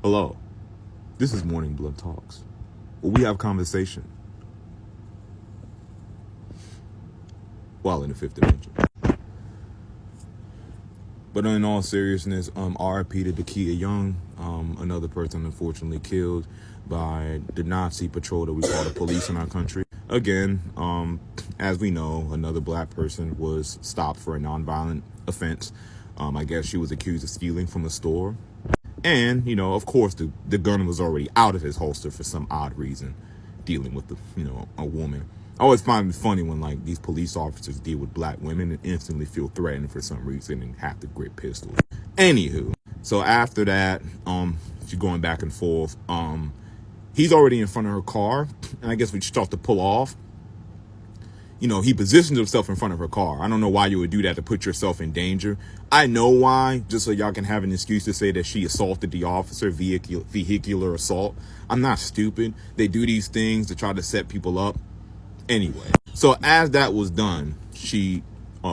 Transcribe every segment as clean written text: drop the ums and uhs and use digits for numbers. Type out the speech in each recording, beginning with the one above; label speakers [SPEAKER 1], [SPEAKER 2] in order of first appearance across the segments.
[SPEAKER 1] Hello, this is Morning Blood Talks, where we have conversation while in the fifth dimension. But in all seriousness, RIP to Dakia Young, another person unfortunately killed by the Nazi patrol that we call the police in our country. Again, as we know, another black person was stopped for a nonviolent offense. I guess she was accused of stealing from a store. And, of course, the gun was already out of his holster for some odd reason, dealing with, a woman. I always find it funny when, these police officers deal with black women and instantly feel threatened for some reason and have to grip pistols. Anywho, so after that, she's going back and forth. He's already in front of her car, and I guess we start to pull off. He positions himself in front of her car. I don't know why you would do that to put yourself in danger. I know why, just so y'all can have an excuse to say that she assaulted the officer, vehicular assault. I'm not stupid. They do these things to try to set people up. Anyway, so as that was done, she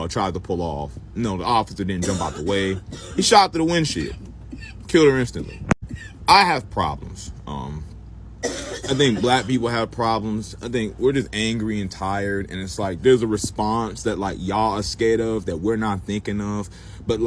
[SPEAKER 1] tried to pull off. No, the officer didn't jump out the way. He shot through the windshield, killed her instantly. I have problems. I think black people have problems. I think we're just angry and tired, and it's like there's a response that y'all are scared of that we're not thinking of, but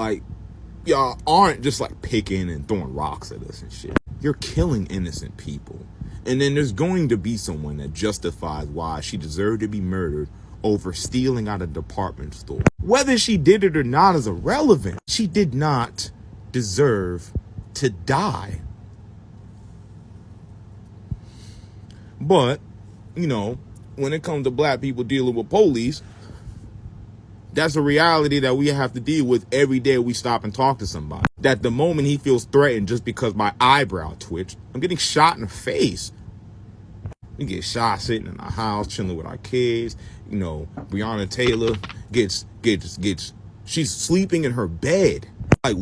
[SPEAKER 1] y'all aren't just picking and throwing rocks at us and shit. You're killing innocent people, and then there's going to be someone that justifies why she deserved to be murdered over stealing out a department store. Whether she did it or not is irrelevant. She did not deserve to die. But, when it comes to black people dealing with police, that's a reality that we have to deal with every day we stop and talk to somebody. That the moment he feels threatened just because my eyebrow twitched, I'm getting shot in the face. We get shot sitting in our house, chilling with our kids. Breonna Taylor gets she's sleeping in her bed. Then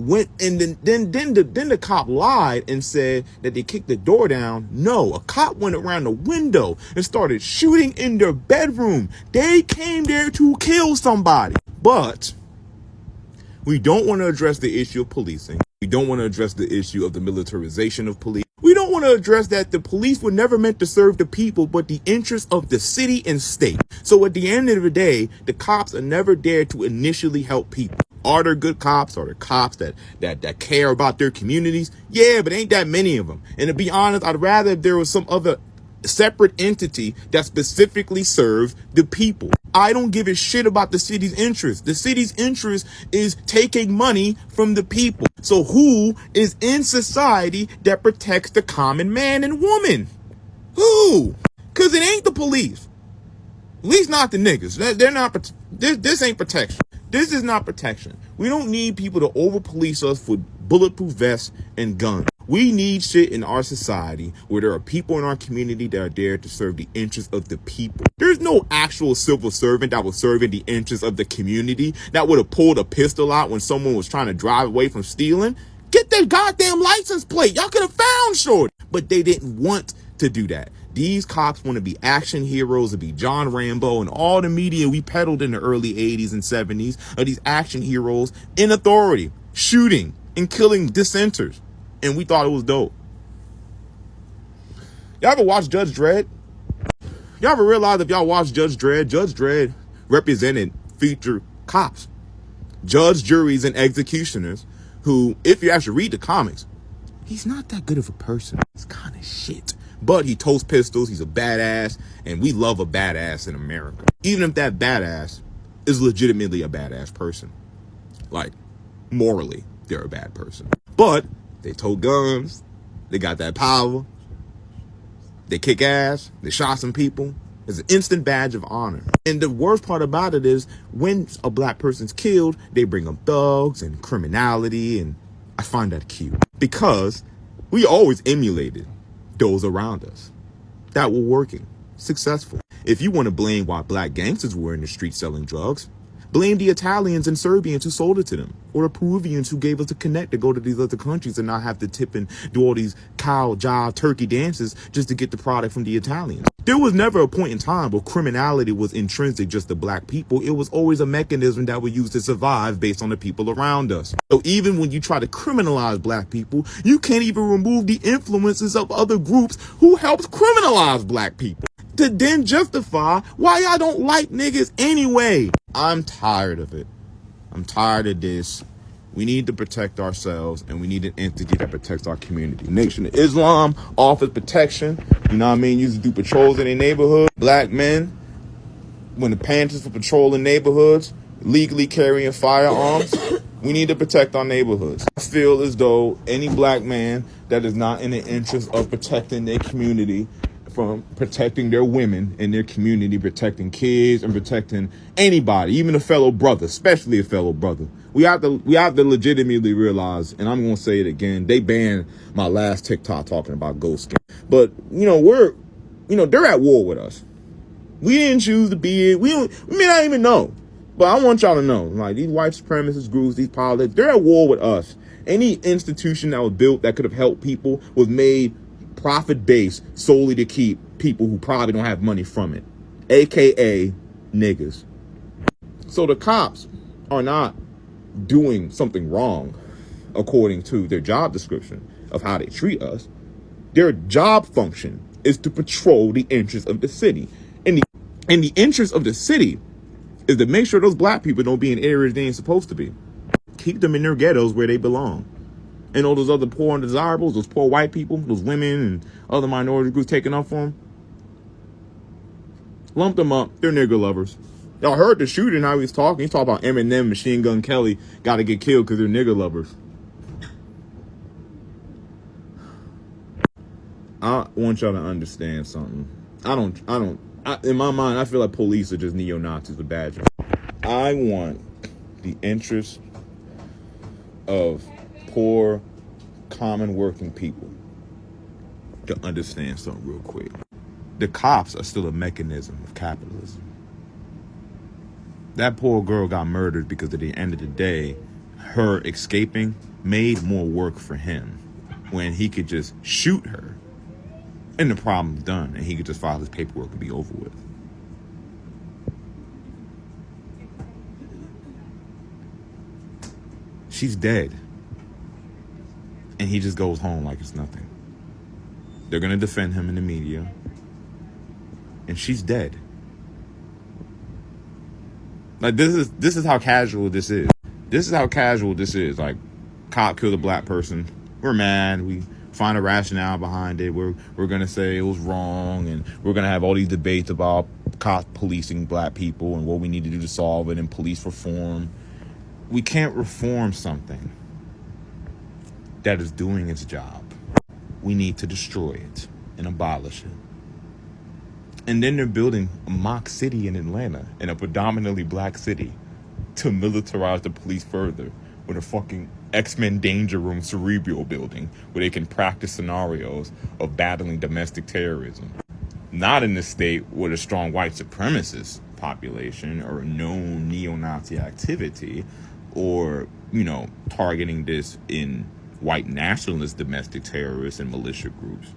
[SPEAKER 1] the cop lied and said that they kicked the door down. No, a cop went around the window and started shooting in their bedroom. They came there to kill somebody. But we don't want to address the issue of policing. We don't want to address the issue of the militarization of police. We don't want to address that the police were never meant to serve the people, but the interests of the city and state. So at the end of the day, the cops are never there to initially help people. Are there good cops? Are there cops that care about their communities? Yeah, but ain't that many of them. And to be honest, I'd rather if there was some other separate entity that specifically serves the people. I don't give a shit about the city's interest. The city's interest is taking money from the people. So who is in society that protects the common man and woman? Who? Because it ain't the police. At least not the niggas. They're not. This ain't protection. This is not protection. We don't need people to over-police us for bulletproof vests and guns. We need shit in our society where there are people in our community that are there to serve the interests of the people. There's no actual civil servant that was serving the interests of the community that would have pulled a pistol out when someone was trying to drive away from stealing. Get their goddamn license plate. Y'all could have found Short. But they didn't want to do that. These cops want to be action heroes, to be John Rambo, and all the media we peddled in the early 80s and 70s are these action heroes in authority, shooting and killing dissenters. And we thought it was dope. Y'all ever watch Judge Dredd? Y'all ever realize if y'all watch Judge Dredd represented future cops, judge, juries, and executioners who, if you actually read the comics, he's not that good of a person. He's kind of shit. But he totes pistols, he's a badass, and we love a badass in America. Even if that badass is legitimately a badass person. Morally, they're a bad person. But they tote guns, they got that power, they kick ass, they shot some people. It's an instant badge of honor. And the worst part about it is when a black person's killed, they bring up thugs and criminality, and I find that cute. Because we always emulated those around us that were working, successful. If you want to blame why black gangsters were in the street selling drugs, Blame the Italians and Serbians who sold it to them, or the Peruvians who gave us the connect to go to these other countries and not have to tip and do all these cow, jive, turkey dances just to get the product from the Italians. There was never a point in time where criminality was intrinsic just to black people. It was always a mechanism that we used to survive based on the people around us. So even when you try to criminalize black people, you can't even remove the influences of other groups who helped criminalize black people to then justify why y'all don't like niggas anyway. I'm tired of it. I'm tired of this. We need to protect ourselves, and we need an entity that protects our community. Nation of Islam offers protection. You know what I mean? Used to do patrols in their neighborhood. Black men, when the Panthers for patrolling neighborhoods, legally carrying firearms. We need to protect our neighborhoods. I feel as though any black man that is not in the interest of protecting their community, from protecting their women in their community, protecting kids, and protecting anybody, even a fellow brother, especially a fellow brother. We have to legitimately realize, and I'm gonna say it again, they banned my last TikTok talking about ghost skin. But they're at war with us. We didn't choose to be it. We may not even know. But I want y'all to know, like, these white supremacist groups, these politics, they're at war with us. Any institution that was built that could have helped people was made profit-based solely to keep people who probably don't have money from it, aka niggas. So the cops are not doing something wrong according to their job description of how they treat us. Their job function is to patrol the interests of the city. And the interest of the city is to make sure those black people don't be in areas they ain't supposed to be. Keep them in their ghettos where they belong. And all those other poor undesirables, those poor white people, those women and other minority groups taking up for them, lump them up. They're nigger lovers. Y'all heard the shooting, how he was talking. He's talking about Eminem, Machine Gun Kelly got to get killed because they're nigger lovers. I want y'all to understand something. In my mind, I feel like police are just neo-Nazis with badges. I want the interest of poor, common working people to understand something real quick. The cops are still a mechanism of capitalism. That poor girl got murdered because at the end of the day, her escaping made more work for him when he could just shoot her and the problem's done and he could just file his paperwork and be over with. She's dead. And he just goes home like it's nothing. They're going to defend him in the media. And she's dead. Like, this is how casual this is. This is how casual this is. Like, cop killed a black person. We're mad. We find a rationale behind it. We're going to say it was wrong. And we're going to have all these debates about cops policing black people and what we need to do to solve it and police reform. We can't reform something that is doing its job. We need to destroy it and abolish it. And then they're building a mock city in Atlanta, in a predominantly black city, to militarize the police further with a fucking X-Men Danger Room cerebral building where they can practice scenarios of battling domestic terrorism. Not in the state with a strong white supremacist population or known neo-Nazi activity or, targeting this in white nationalist domestic terrorists and militia groups.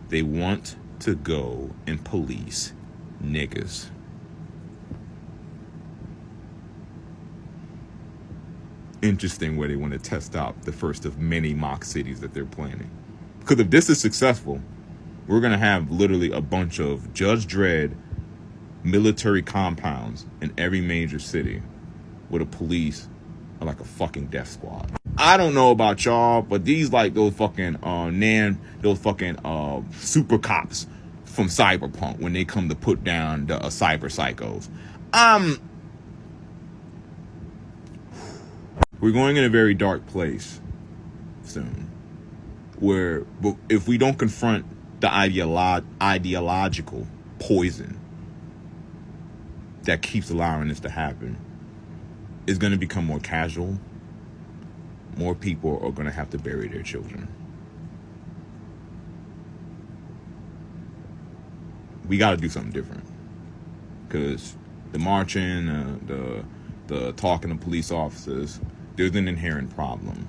[SPEAKER 1] They want to go and police niggas. Interesting where they want to test out the first of many mock cities that they're planning. Because if this is successful, we're going to have literally a bunch of Judge Dredd military compounds in every major city with a police are like a fucking death squad. I don't know about y'all, but these like those fucking super cops from Cyberpunk when they come to put down the cyber psychos. We're going in a very dark place soon, where if we don't confront the ideological poison that keeps allowing this to happen, it's going to become more casual. More people are going to have to bury their children. We got to do something different. Because the marching, the talking to police officers, there's an inherent problem.